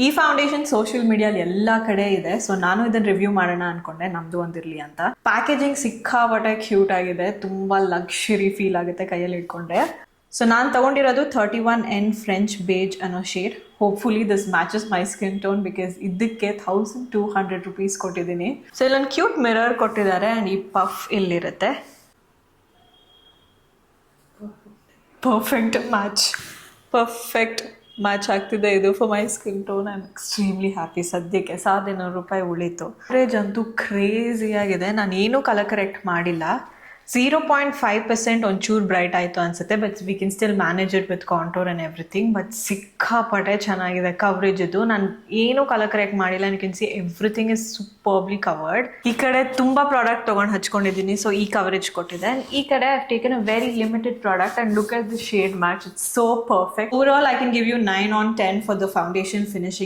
ಈ foundation social ಮೀಡಿಯಲ್ಲಿ ಎಲ್ಲ ಕಡೆ ಇದೆ, ಸೊ ನಾನು ಇದನ್ನ ರಿವ್ಯೂ ಮಾಡೋಣ ಅನ್ಕೊಂಡೆ, ನಮ್ದು ಒಂದಿರ್ಲಿ ಅಂತ. ಪ್ಯಾಕೇಜಿಂಗ್ ಸಿಕ್ಕಾಪಟ್ಟೆ ಕ್ಯೂಟ್ ಆಗಿದೆ, ತುಂಬಾ ಲಕ್ಸುರಿ ಫೀಲ್ ಆಗುತ್ತೆ ಕೈಯಲ್ಲಿ ಇಟ್ಕೊಂಡ್ರೆ. ಸೊ ನಾನು ತಗೊಂಡಿರೋದು 31N ಫ್ರೆಂಚ್ ಬೇಜ್ ಅನ್ನೋ shade. Hopefully this matches my skin tone because ಇದಕ್ಕೆ 1200 rupees ಕೊಟ್ಟಿದ್ದೀನಿ. ಸೊ ಇಲ್ಲೊಂದು ಕ್ಯೂಟ್ ಮಿರರ್ ಕೊಟ್ಟಿದ್ದಾರೆ ಆ್ಯಂಡ್ ಈ ಪಫ್ ಇಲ್ಲಿರುತ್ತೆ. ಪರ್ಫೆಕ್ಟ್ ಮ್ಯಾಚ್ ಆಗ್ತಿದೆ ಇದು for my skin tone. I am extremely happy. ಸದ್ಯಕ್ಕೆ 1,200 ಉಳಿತು. ಕವರೇಜ್ ಅಂತೂ ಕ್ರೇಜಿ ಆಗಿದೆ. ನಾನು ಏನೂ ಕಲರ್ ಕರೆಕ್ಟ್ ಮಾಡಿಲ್ಲ. 0.5% ಒಂಚೂರು ಬ್ರೈಟ್ ಆಯಿತು ಅನ್ಸುತ್ತೆ, but we can still manage it with contour and everything. But ಸಿಕ್ಕಾಪಟ್ಟೆ ಚೆನ್ನಾಗಿದೆ ಕವರೇಜ್ ಇದು. ನಾನು ಏನೂ ಕಲರ್ ಕರೆಕ್ಟ್ ಮಾಡಿಲ್ಲ. You can see everything is superbly covered. ಈ ಕಡೆ ತುಂಬ ಪ್ರಾಡಕ್ಟ್ ತೊಗೊಂಡು ಹಚ್ಕೊಂಡಿದ್ದೀನಿ, ಸೊ ಈ ಕವರೇಜ್ ಕೊಟ್ಟಿದೆ. ಈ ಕಡೆ I taken a very limited product and look at the shade match. It's so perfect. Overall I can give you 9 on 10 for the foundation finishing.